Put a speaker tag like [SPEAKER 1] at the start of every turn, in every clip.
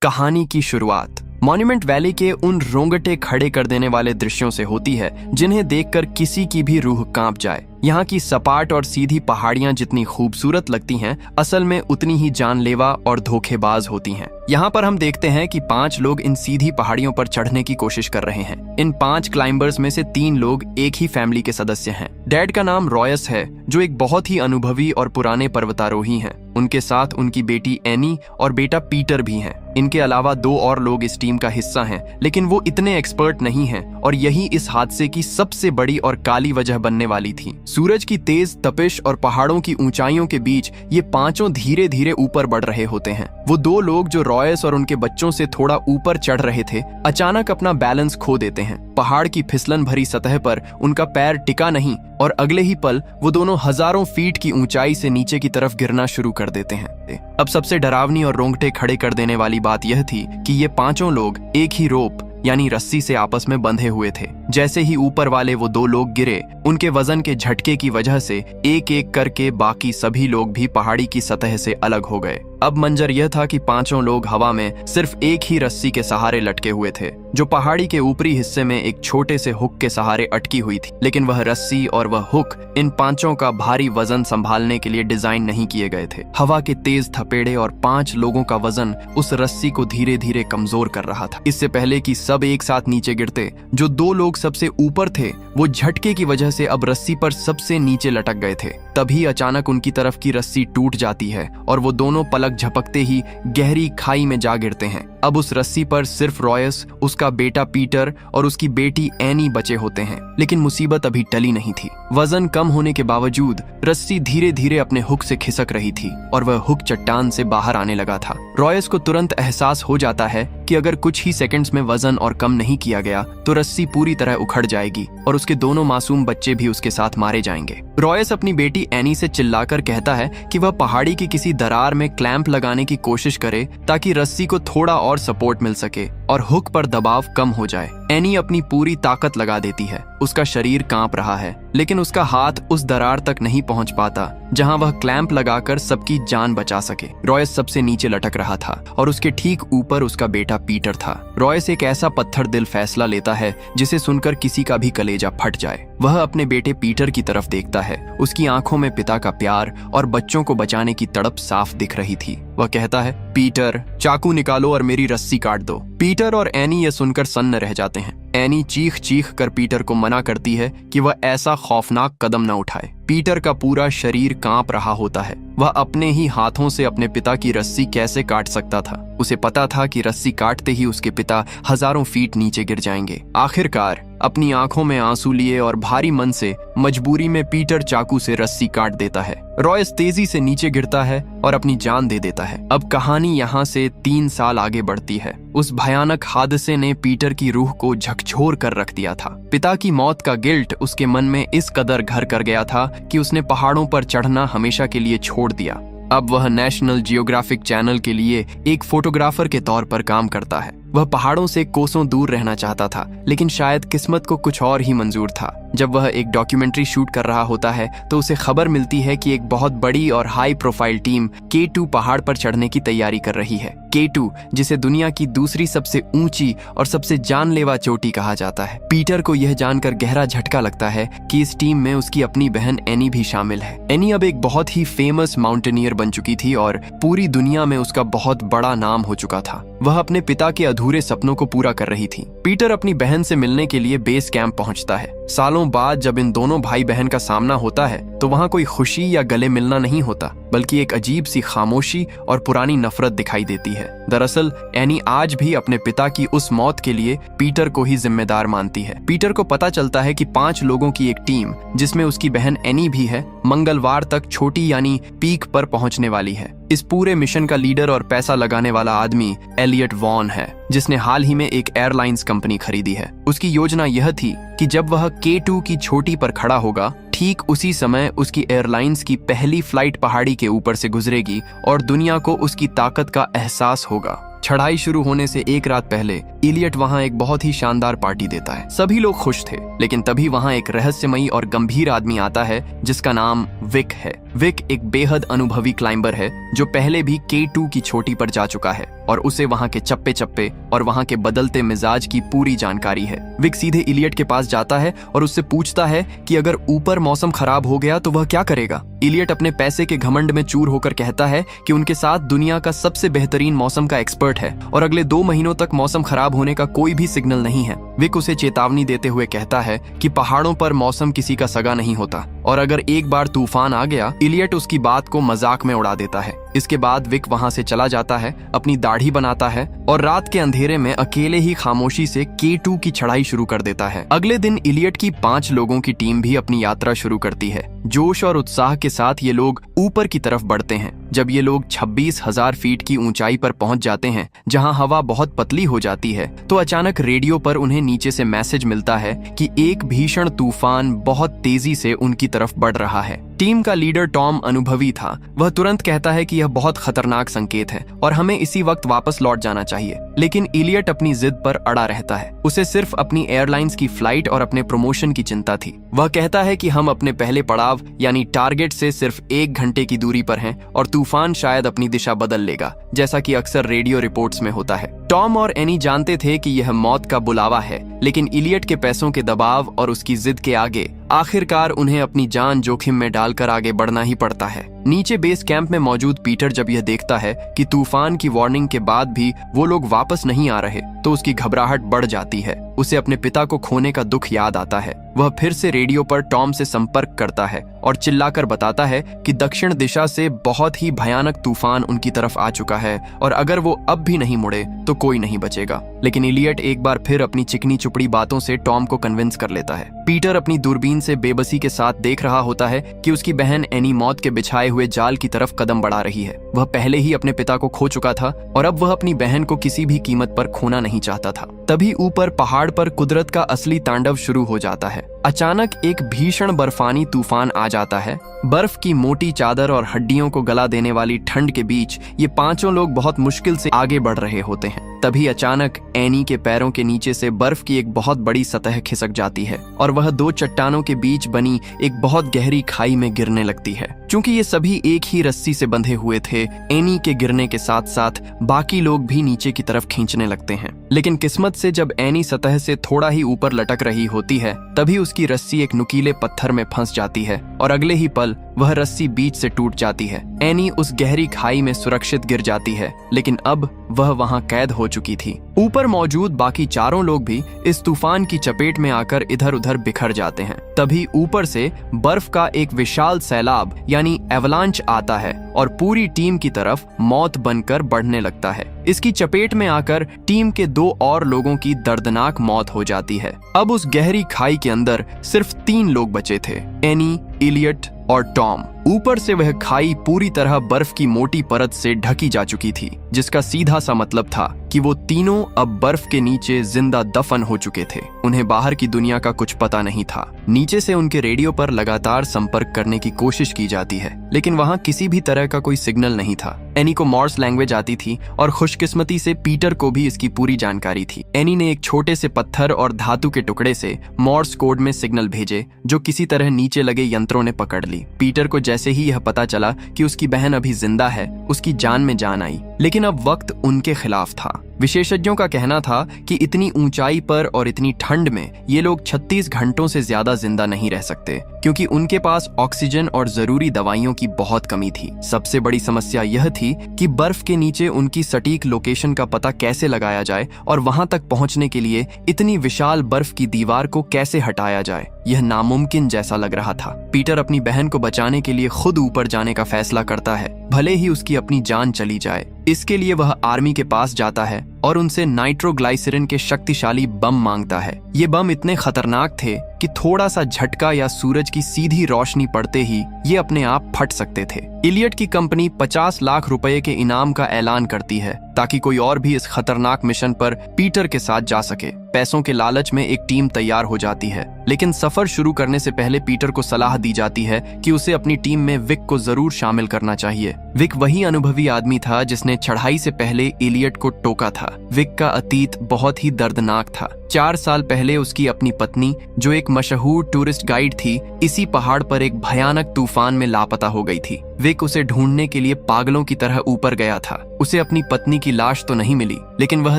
[SPEAKER 1] कहानी की शुरुआत मॉन्यूमेंट वैली के उन रोंगटे खड़े कर देने वाले दृश्यों से होती है जिन्हें देखकर किसी की भी रूह कांप जाए। यहाँ की सपाट और सीधी पहाड़ियां जितनी खूबसूरत लगती हैं, असल में उतनी ही जानलेवा और धोखेबाज होती हैं। यहाँ पर हम देखते हैं कि 5 लोग इन सीधी पहाड़ियों पर चढ़ने की कोशिश कर रहे हैं। इन 5 क्लाइंबर्स में से 3 लोग एक ही फैमिली के सदस्य हैं। डैड का नाम रॉयस है, जो एक बहुत ही अनुभवी और पुराने पर्वतारोही हैं। उनके साथ उनकी बेटी एनी और बेटा पीटर भी हैं। इनके अलावा 2 और लोग इस टीम का हिस्सा हैं, लेकिन वो इतने एक्सपर्ट नहीं हैं और यही इस हादसे की सबसे बड़ी और काली वजह बनने वाली थी। सूरज की तेज तपिश और पहाड़ों की ऊंचाइयों के बीच ये पांचों धीरे धीरे ऊपर बढ़ रहे होते हैं। वो 2 लोग जो रॉयस और उनके बच्चों से थोड़ा ऊपर चढ़ रहे थे, अचानक अपना बैलेंस खो देते हैं। पहाड़ की फिसलन भरी सतह पर उनका पैर टिका नहीं और अगले ही पल वो दोनों हजारों फीट की ऊंचाई से नीचे की तरफ गिरना शुरू कर देते हैं। अब सबसे डरावनी और रोंगटे खड़े कर देने वाली बात यह थी कि ये 5 लोग एक ही रोप यानी रस्सी से आपस में बंधे हुए थे। जैसे ही ऊपर वाले वो 2 लोग गिरे, उनके वजन के झटके की वजह से एक एक करके बाकी सभी लोग भी पहाड़ी की सतह से अलग हो गए। अब मंजर यह था कि 5 लोग हवा में सिर्फ एक ही रस्सी के सहारे लटके हुए थे, जो पहाड़ी के ऊपरी हिस्से में एक छोटे से हुक के सहारे अटकी हुई थी। लेकिन वह रस्सी और वह हुक इन 5 का भारी वजन संभालने के लिए डिजाइन नहीं किए गए थे। हवा के तेज थपेड़े और 5 लोगों का वजन उस रस्सी को धीरे धीरे कमजोर कर रहा था। इससे पहले कि सब एक साथ नीचे गिरते, जो 2 लोग सबसे ऊपर थे वो झटके की वजह से अब रस्सी पर सबसे नीचे लटक गए थे। तभी अचानक उनकी तरफ की रस्सी टूट जाती है और वो दोनों पलक झपकते ही गहरी खाई में जा गिरते हैं। अब उस रस्सी पर सिर्फ रॉयस, उसका बेटा पीटर और उसकी बेटी एनी बचे होते हैं। लेकिन मुसीबत अभी टली नहीं थी। वजन कम होने के बावजूद रस्सी धीरे धीरे अपने हुक से खिसक रही थी और वह हुक चट्टान से बाहर आने लगा था। रॉयस को तुरंत एहसास हो जाता है कि अगर कुछ ही सेकंड्स में वजन और कम नहीं किया गया तो रस्सी पूरी तरह उखड़ जाएगी और उसके दोनों मासूम बच्चे भी उसके साथ मारे जाएंगे। रॉयस अपनी बेटी एनी से चिल्लाकर कहता है कि वह पहाड़ी की किसी दरार में क्लैंप लगाने की कोशिश करे ताकि रस्सी को थोड़ा और सपोर्ट मिल सके और हुक पर दबाव कम हो जाए। एनी अपनी पूरी ताकत लगा देती है। उसका शरीर कांप रहा है, लेकिन उसका हाथ उस दरार तक नहीं पहुंच पाता जहां वह क्लैंप लगाकर सबकी जान बचा सके। रॉयस सबसे नीचे लटक रहा था और उसके ठीक ऊपर उसका बेटा पीटर था। रॉयस एक ऐसा पत्थर दिल फैसला लेता है जिसे सुनकर किसी का भी कलेजा फट जाए। वह अपने बेटे पीटर की तरफ देखता है। उसकी आंखों में पिता का प्यार और बच्चों को बचाने की तड़प साफ दिख रही थी। वह कहता है, पीटर, चाकू निकालो और मेरी रस्सी काट दो। पीटर और एनी यह सुनकर सन्न रह जाते हैं। एनी चीख चीख कर पीटर को मना करती है कि वह ऐसा खौफनाक कदम न उठाए। पीटर का पूरा शरीर कांप रहा होता है। वह अपने ही हाथों से अपने पिता की रस्सी कैसे काट सकता था। उसे पता था कि रस्सी काटते ही उसके पिता हजारों फीट नीचे गिर जाएंगे। आखिरकार अपनी आंखों में आंसू लिए और भारी मन से मजबूरी में पीटर चाकू से रस्सी काट देता है। रॉयस तेजी से नीचे गिरता है और अपनी जान दे देता है। अब कहानी यहाँ से 3 साल आगे बढ़ती है। उस भयानक हादसे ने पीटर की रूह को झकझोर कर रख दिया था। पिता की मौत का गिल्ट उसके मन में इस कदर घर कर गया था कि उसने पहाड़ों पर चढ़ना हमेशा के लिए छोड़ दिया। अब वह नेशनल जियोग्राफिक चैनल के लिए एक फोटोग्राफर के तौर पर काम करता है। वह पहाड़ों से कोसों दूर रहना चाहता था, लेकिन शायद किस्मत को कुछ और ही मंजूर था। जब वह एक डॉक्यूमेंट्री शूट कर रहा होता है तो उसे खबर मिलती है कि एक बहुत बड़ी और हाई प्रोफाइल टीम K2 पहाड़ पर चढ़ने की तैयारी कर रही है। K2, जिसे दुनिया की दूसरी सबसे ऊंची और सबसे जानलेवा चोटी कहा जाता है। पीटर को यह जानकर गहरा झटका लगता है कि इस टीम में उसकी अपनी बहन एनी भी शामिल है। एनी अब एक बहुत ही फेमस माउंटेनियर बन चुकी थी और पूरी दुनिया में उसका बहुत बड़ा नाम हो चुका था। वह अपने पिता के अधूरे सपनों को पूरा कर रही थी। पीटर अपनी बहन से मिलने के लिए बेस कैंप पहुंचता है। सालों बाद जब इन दोनों भाई बहन का सामना होता है तो वहां कोई खुशी या गले मिलना नहीं होता, बल्कि एक अजीब सी खामोशी और पुरानी नफरत दिखाई देती है। दरअसल एनी आज भी अपने पिता की उस मौत के लिए पीटर को ही जिम्मेदार मानती है। पीटर को पता चलता है कि 5 लोगों की एक टीम, जिसमें उसकी बहन एनी भी है, मंगलवार तक छोटी यानी पीक पर पहुंचने वाली है। इस पूरे मिशन का लीडर और पैसा लगाने वाला आदमी एलियट वॉन है, जिसने हाल ही में एक एयरलाइंस कंपनी खरीदी है। उसकी योजना यह थी कि जब वह K2 की चोटी पर खड़ा होगा, ठीक उसी समय उसकी एयरलाइंस की पहली फ्लाइट पहाड़ी के ऊपर से गुजरेगी और दुनिया को उसकी ताकत का एहसास होगा। चढ़ाई शुरू होने से एक रात पहले इलियट वहां एक बहुत ही शानदार पार्टी देता है। सभी लोग खुश थे, लेकिन तभी वहां एक रहस्यमयी और गंभीर आदमी आता है जिसका नाम विक है। विक एक बेहद अनुभवी क्लाइंबर है जो पहले भी K2 की चोटी पर जा चुका है और उसे वहां के चप्पे चप्पे और वहां के बदलते मिजाज की पूरी जानकारी है। विक सीधे इलियट के पास जाता है और उससे पूछता है कि अगर ऊपर मौसम खराब हो गया तो वह क्या करेगा। इलियट अपने पैसे के घमंड में चूर होकर कहता है कि उनके साथ दुनिया का सबसे बेहतरीन मौसम का एक्सपर्ट है और अगले 2 महीनों तक मौसम खराब होने का कोई भी सिग्नल नहीं है। विक उसे चेतावनी देते हुए कहता है कि पहाड़ों पर मौसम किसी का सगा नहीं होता और अगर एक बार तूफान आ गया, इलियट उसकी बात को मजाक में उड़ा देता है। इसके बाद विक वहां से चला जाता है, अपनी दाढ़ी बनाता है और रात के अंधेरे में अकेले ही खामोशी से K2 की चढ़ाई शुरू कर देता है। अगले दिन इलियट की 5 लोगों की टीम भी अपनी यात्रा शुरू करती है। जोश और उत्साह के साथ ये लोग ऊपर की तरफ बढ़ते हैं। जब ये लोग 26,000 फीट की ऊंचाई पर पहुंच जाते हैं, जहां हवा बहुत पतली हो जाती है, तो अचानक रेडियो पर उन्हें नीचे से मैसेज मिलता है कि एक भीषण तूफान बहुत तेजी से उनकी तरफ बढ़ रहा है। टीम का लीडर टॉम अनुभवी था। वह तुरंत कहता है कि यह बहुत खतरनाक संकेत है और हमें इसी वक्त वापस लौट जाना चाहिए। लेकिन इलियट अपनी जिद पर अड़ा रहता है। उसे सिर्फ अपनी एयरलाइंस की फ्लाइट और अपने प्रमोशन की चिंता थी। वह कहता है कि हम अपने पहले पड़ाव यानी टारगेट से सिर्फ 1 घंटे की दूरी पर हैं और तूफान शायद अपनी दिशा बदल लेगा, जैसा कि अक्सर रेडियो रिपोर्ट्स में होता है। टॉम और एनी जानते थे कि यह मौत का बुलावा है, लेकिन इलियट के पैसों के दबाव और उसकी जिद के आगे आखिरकार उन्हें अपनी जान जोखिम में डालकर आगे बढ़ना ही पड़ता है। नीचे बेस कैंप में मौजूद पीटर जब यह देखता है कि तूफान की वार्निंग के बाद भी वो लोग वापस नहीं आ रहे, तो उसकी घबराहट बढ़ जाती है। उसे अपने पिता को खोने का दुख याद आता है। वह फिर से रेडियो पर टॉम से संपर्क करता है और चिल्लाकर बताता है कि दक्षिण दिशा से बहुत ही भयानक तूफान उनकी तरफ आ चुका है और अगर वो अब भी नहीं मुड़े तो कोई नहीं बचेगा। लेकिन इलियट एक बार फिर अपनी चिकनी चुपड़ी बातों से टॉम को कन्विंस कर लेता है। पीटर अपनी दूरबीन से बेबसी के साथ देख रहा होता है कि उसकी बहन एनी मौत के बिछाए हुए जाल की तरफ कदम बढ़ा रही है। वह पहले ही अपने पिता को खो चुका था और अब वह अपनी बहन को किसी भी कीमत पर खोना नहीं चाहता था। तभी ऊपर पहाड़ पर कुदरत का असली तांडव शुरू हो जाता है। अचानक एक भीषण बर्फानी तूफान आ जाता है। बर्फ की मोटी चादर और हड्डियों को गला देने वाली ठंड के बीच ये 5 लोग बहुत मुश्किल से आगे बढ़ रहे होते हैं। तभी अचानक एनी के पैरों के नीचे से बर्फ की एक बहुत बड़ी सतह खिसक जाती है और वह 2 चट्टानों के बीच बनी एक बहुत गहरी खाई में गिरने लगती है। चूंकि ये सभी एक ही रस्सी से बंधे हुए थे, एनी के गिरने के साथ साथ बाकी लोग भी नीचे की तरफ खींचने लगते हैं। लेकिन किस्मत से जब एनी सतह से थोड़ा ही ऊपर लटक रही होती है, तभी उसकी रस्सी एक नुकीले पत्थर में फंस जाती है और अगले ही पल वह रस्सी बीच से टूट जाती है। एनी उस गहरी खाई में सुरक्षित गिर जाती है, लेकिन अब वह वहां कैद हो चुकी थी। ऊपर मौजूद बाकी 4 लोग भी इस तूफान की चपेट में आकर इधर उधर बिखर जाते हैं। तभी ऊपर से बर्फ का एक विशाल सैलाब यानी एवलांच आता है और पूरी टीम की तरफ मौत बनकर बढ़ने लगता है। इसकी चपेट में आकर टीम के 2 और लोगों की दर्दनाक मौत हो जाती है। अब उस गहरी खाई के अंदर सिर्फ 3 लोग बचे थे, एनी, इलियट और टॉम। ऊपर से वह खाई पूरी तरह बर्फ की मोटी परत से ढकी जा चुकी थी, जिसका सीधा सा मतलब था कि वो तीनों अब बर्फ के नीचे जिंदा दफन हो चुके थे। उन्हें बाहर की दुनिया का कुछ पता नहीं था। नीचे से उनके रेडियो पर लगातार संपर्क करने की कोशिश की जाती है, लेकिन वहां किसी भी तरह का कोई सिग्नल नहीं था। एनी को मॉर्स लैंग्वेज आती थी और खुशकिस्मती से पीटर को भी इसकी पूरी जानकारी थी। एनी ने एक छोटे से पत्थर और धातु के टुकड़े से मॉर्स कोड में सिग्नल भेजे, जो किसी तरह नीचे लगे यंत्रों ने पकड़ ली। पीटर को जैसे ही यह पता चला कि उसकी बहन अभी जिंदा है, उसकी जान में जान आई। लेकिन अब वक्त उनके खिलाफ था। विशेषज्ञों का कहना था कि इतनी ऊंचाई पर और इतनी ठंड में ये लोग 36 घंटों से ज्यादा जिंदा नहीं रह सकते, क्योंकि उनके पास ऑक्सीजन और जरूरी दवाइयों की बहुत कमी थी। सबसे बड़ी समस्या यह थी कि बर्फ के नीचे उनकी सटीक लोकेशन का पता कैसे लगाया जाए और वहां तक पहुंचने के लिए इतनी विशाल बर्फ की दीवार को कैसे हटाया जाए। यह नामुमकिन जैसा लग रहा था। पीटर अपनी बहन को बचाने के लिए खुद ऊपर जाने का फैसला करता है, भले ही उसकी अपनी जान चली जाए। इसके लिए वह आर्मी के पास जाता है और उनसे नाइट्रोग्लाइसरीन के शक्तिशाली बम मांगता है। ये बम इतने खतरनाक थे कि थोड़ा सा झटका या सूरज की सीधी रोशनी पड़ते ही ये अपने आप फट सकते थे। इलियट की कंपनी 50 लाख रुपए के इनाम का ऐलान करती है ताकि कोई और भी इस खतरनाक मिशन पर पीटर के साथ जा सके। पैसों के लालच में एक टीम तैयार हो जाती है, लेकिन सफर शुरू करने से पहले पीटर को सलाह दी जाती है कि उसे अपनी टीम में विक को जरूर शामिल करना चाहिए। विक वही अनुभवी आदमी था जिसने चढ़ाई से पहले इलियट को टोका था। विक का अतीत बहुत ही दर्दनाक था। 4 साल पहले उसकी अपनी पत्नी, जो एक मशहूर टूरिस्ट गाइड थी, इसी पहाड़ पर एक भयानक तूफान में लापता हो गई थी। विक उसे ढूंढने के लिए पागलों की तरह ऊपर गया था। उसे अपनी पत्नी की लाश तो नहीं मिली, लेकिन वह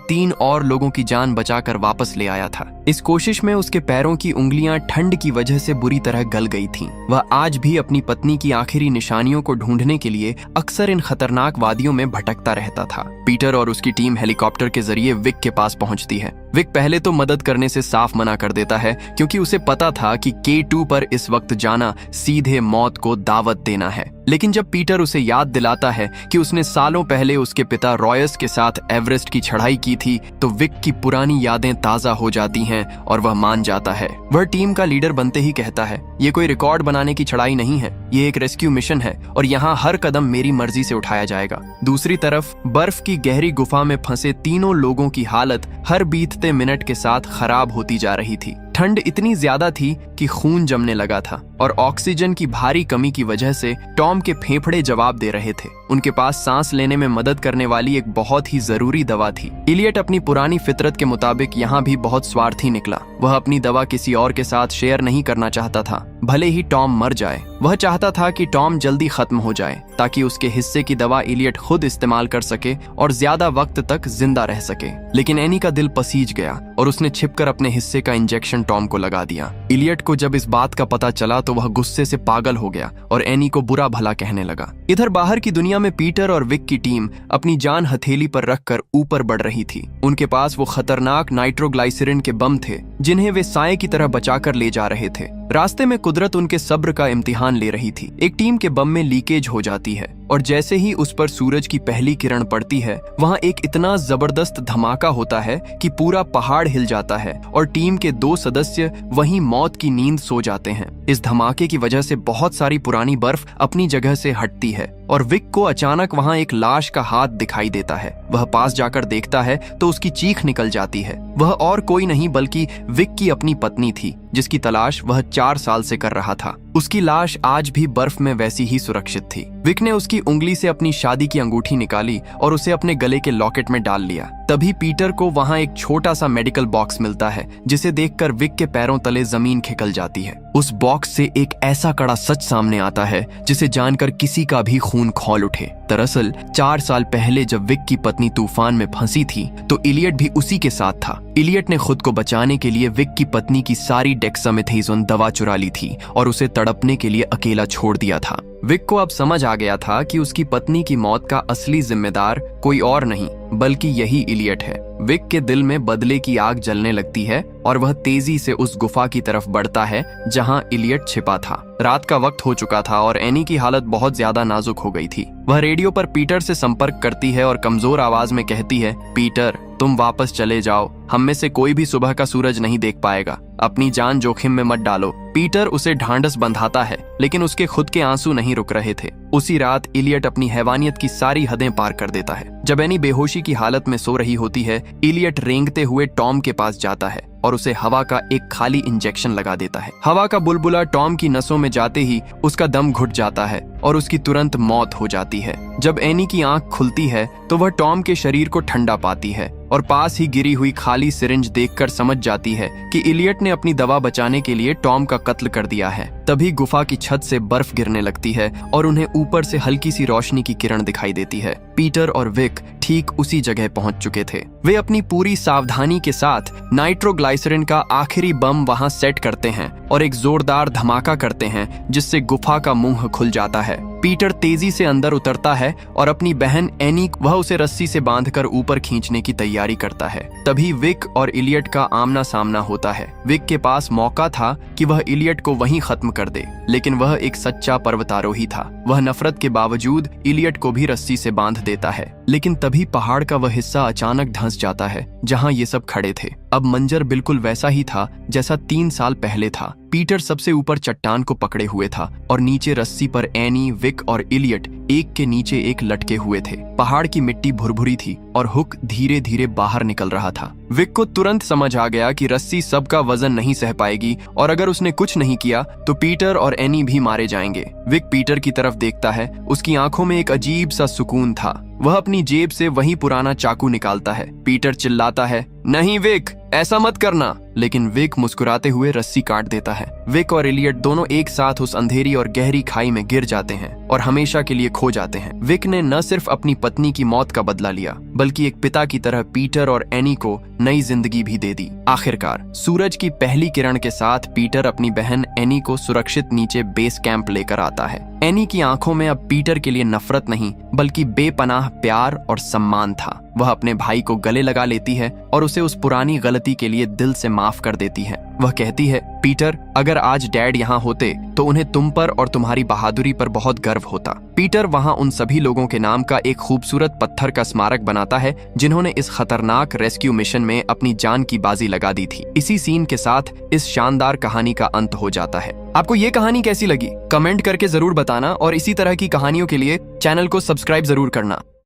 [SPEAKER 1] 3 और लोगों की जान बचाकर वापस ले आया था। इस कोशिश में उसके पैरों की उंगलियां ठंड की वजह से बुरी तरह गल गई थीं। वह आज भी अपनी पत्नी की आखिरी निशानियों को ढूंढने के लिए अक्सर इन खतरनाक वादियों में भटकता रहता था। पीटर और उसकी टीम हेलीकॉप्टर के जरिए विक के पास पहुंचती है। विक पहले तो मदद करने से साफ मना कर देता है, क्योंकि उसे पता था कि K2 पर इस वक्त जाना सीधे मौत को दावत देना है। लेकिन जब पीटर उसे याद दिलाता है कि उसने सालों पहले उसके पिता रॉयस के साथ एवरेस्ट की चढ़ाई की थी, तो विक की पुरानी यादें ताजा हो जाती हैं और वह मान जाता है। वह टीम का लीडर बनते ही कहता है, ये कोई रिकॉर्ड बनाने की चढ़ाई नहीं है, ये एक रेस्क्यू मिशन है और यहाँ हर कदम मेरी मर्जी से उठाया जाएगा। दूसरी तरफ बर्फ की गहरी गुफा में फंसे तीनों लोगों की हालत हर बीतते मिनट के साथ खराब होती जा रही थी। ठंड इतनी ज्यादा थी कि खून जमने लगा था और ऑक्सीजन की भारी कमी की वजह से टॉम के फेफड़े जवाब दे रहे थे। उनके पास सांस लेने में मदद करने वाली एक बहुत ही जरूरी दवा थी। इलियट अपनी पुरानी फितरत के मुताबिक यहाँ भी बहुत स्वार्थी निकला। वह अपनी दवा किसी और के साथ शेयर नहीं करना चाहता था, भले ही टॉम मर जाए। वह चाहता था कि टॉम जल्दी खत्म हो जाए ताकि उसके हिस्से की दवा इलियट खुद इस्तेमाल कर सके और ज्यादा वक्त तक जिंदा रह सके। लेकिन एनी का दिल पसीज गया और उसने छिपकर अपने हिस्से का इंजेक्शन टॉम को लगा दिया। इलियट को जब इस बात का पता चला तो वह गुस्से से पागल हो गया और एनी को बुरा भला कहने लगा। इधर बाहर की दुनिया में पीटर और विक की टीम अपनी जान हथेली पर रखकर ऊपर बढ़ रही थी। उनके पास वो खतरनाक नाइट्रोग्लाइसरीन के बम थे जिन्हें वे साए की तरह बचाकर ले जा रहे थे। रास्ते में कुदरत उनके सब्र का इम्तिहान ले रही थी। एक टीम के बम में लीकेज हो जाती है और जैसे ही उस पर सूरज की पहली किरण पड़ती है, वहां एक इतना जबरदस्त धमाका होता है कि पूरा पहाड़ हिल जाता है और टीम के 2 सदस्य वहीं मौत की नींद सो जाते हैं। इस धमाके की वजह से बहुत सारी पुरानी बर्फ अपनी जगह से हटती है और विक को अचानक वहां एक लाश का हाथ दिखाई देता है। वह पास जाकर देखता है तो उसकी चीख निकल जाती है। वह और कोई नहीं बल्कि विक की अपनी पत्नी थी, जिसकी तलाश वह 4 साल से कर रहा था। उसकी लाश आज भी बर्फ में वैसी ही सुरक्षित थी। विक ने उसकी उंगली से अपनी शादी की अंगूठी निकाली और उसे अपने गले के लॉकेट में डाल लिया। तभी पीटर को वहां एक छोटा सा मेडिकल बॉक्स मिलता है, जिसे देखकर विक के पैरों तले जमीन खिकल जाती है। उस बॉक्स से एक ऐसा कड़ा सच सामने आता है जिसे जानकर किसी का भी खून खौल उठे। दरअसल 4 साल पहले जब विक की पत्नी तूफान में फंसी थी तो इलियट भी उसी के साथ था। इलियट ने खुद को बचाने के लिए विक की पत्नी की सारी डेक्सामेथासोन दवा चुरा ली थी और उसे तड़पने के लिए अकेला छोड़ दिया था। विक को अब समझ आ गया था कि उसकी पत्नी की मौत का असली जिम्मेदार कोई और नहीं बल्कि यही इलियट है। विक के दिल में बदले की आग जलने लगती है और वह तेजी से उस गुफा की तरफ बढ़ता है जहां इलियट छिपा था। रात का वक्त हो चुका था और एनी की हालत बहुत ज्यादा नाजुक हो गई थी। वह रेडियो पर पीटर से संपर्क करती है और कमजोर आवाज में कहती है, पीटर, तुम वापस चले जाओ, हम में से कोई भी सुबह का सूरज नहीं देख पाएगा, अपनी जान जोखिम में मत डालो। पीटर उसे ढांढस बंधाता है, लेकिन उसके खुद के आंसू नहीं रुक रहे थे। उसी रात इलियट अपनी हैवानियत की सारी हदें पार कर देता है। जब एनी बेहोशी की हालत में सो रही होती है, इलियट रेंगते हुए टॉम के पास जाता है और उसे हवा का एक खाली इंजेक्शन लगा देता है। हवा का बुलबुला टॉम की नसों में जाते ही उसका दम घुट जाता है और उसकी तुरंत मौत हो जाती है। जब एनी की आंख खुलती है तो वह टॉम के शरीर को ठंडा पाती है और पास ही गिरी हुई खाली सिरिंज देखकर समझ जाती है कि इलियट ने अपनी दवा बचाने के लिए टॉम का कत्ल कर दिया है। तभी गुफा की छत से बर्फ गिरने लगती है और उन्हें ऊपर से हल्की सी रोशनी की किरण दिखाई देती है। पीटर और विक ठीक उसी जगह पहुंच चुके थे। वे अपनी पूरी सावधानी के साथ नाइट्रोग्लाइसरीन का आखिरी बम वहां सेट करते हैं और एक जोरदार धमाका करते हैं जिससे गुफा का मुंह खुल जाता है। पीटर तेजी से अंदर उतरता है और अपनी बहन एनी वह उसे रस्सी से बांधकर ऊपर खींचने की तैयारी करता है। तभी विक और इलियट का आमना सामना होता है। विक के पास मौका था कि वह इलियट को वहीं खत्म कर दे, लेकिन वह एक सच्चा पर्वतारोही था। वह नफरत के बावजूद इलियट को भी रस्सी से बांध देता है, लेकिन तभी पहाड़ का वह हिस्सा अचानक धंस जाता है जहां ये सब खड़े थे। अब मंजर बिल्कुल वैसा ही था जैसा 3 साल पहले था। पीटर सबसे ऊपर चट्टान को पकड़े हुए था और नीचे रस्सी पर एनी, विक और इलियट एक के नीचे एक लटके हुए थे। पहाड़ की मिट्टी भुरभुरी थी और हुक धीरे धीरे बाहर निकल रहा था। विक को तुरंत समझ आ गया कि रस्सी सबका वजन नहीं सह पाएगी और अगर उसने कुछ नहीं किया तो पीटर और एनी भी मारे जाएंगे। विक पीटर की तरफ देखता है। उसकी आंखों में एक अजीब सा सुकून था। वह अपनी जेब से वही पुराना चाकू निकालता है। पीटर चिल्लाता है, नहीं विक, ऐसा मत करना, लेकिन विक मुस्कुराते हुए रस्सी काट देता है। विक और इलियट दोनों एक साथ उस अंधेरी और गहरी खाई में गिर जाते हैं और हमेशा के लिए खो जाते हैं। विक ने न सिर्फ अपनी पत्नी की मौत का बदला लिया, बल्कि एक पिता की तरह पीटर और एनी को नई जिंदगी भी दे दी। आखिरकार सूरज की पहली किरण के साथ पीटर अपनी बहन एनी को सुरक्षित नीचे बेस कैंप लेकर आता है। एनी की आंखों में अब पीटर के लिए नफरत नहीं, बल्कि बेपनाह प्यार और सम्मान था। वह अपने भाई को गले लगा लेती है और उसे उस पुरानी गलती के लिए दिल से माफ कर देती है। वह कहती है, पीटर, अगर आज डैड यहाँ होते तो उन्हें तुम पर और तुम्हारी बहादुरी पर बहुत गर्व होता। पीटर वहाँ उन सभी लोगों के नाम का एक खूबसूरत पत्थर का स्मारक बनाता है जिन्होंने इस खतरनाक रेस्क्यू मिशन में अपनी जान की बाजी लगा दी थी। इसी सीन के साथ इस शानदार कहानी का अंत हो जाता है। आपको ये कहानी कैसी लगी? कमेंट करके जरूर बताना और इसी तरह की कहानियों के लिए चैनल को सब्सक्राइब जरूर करना।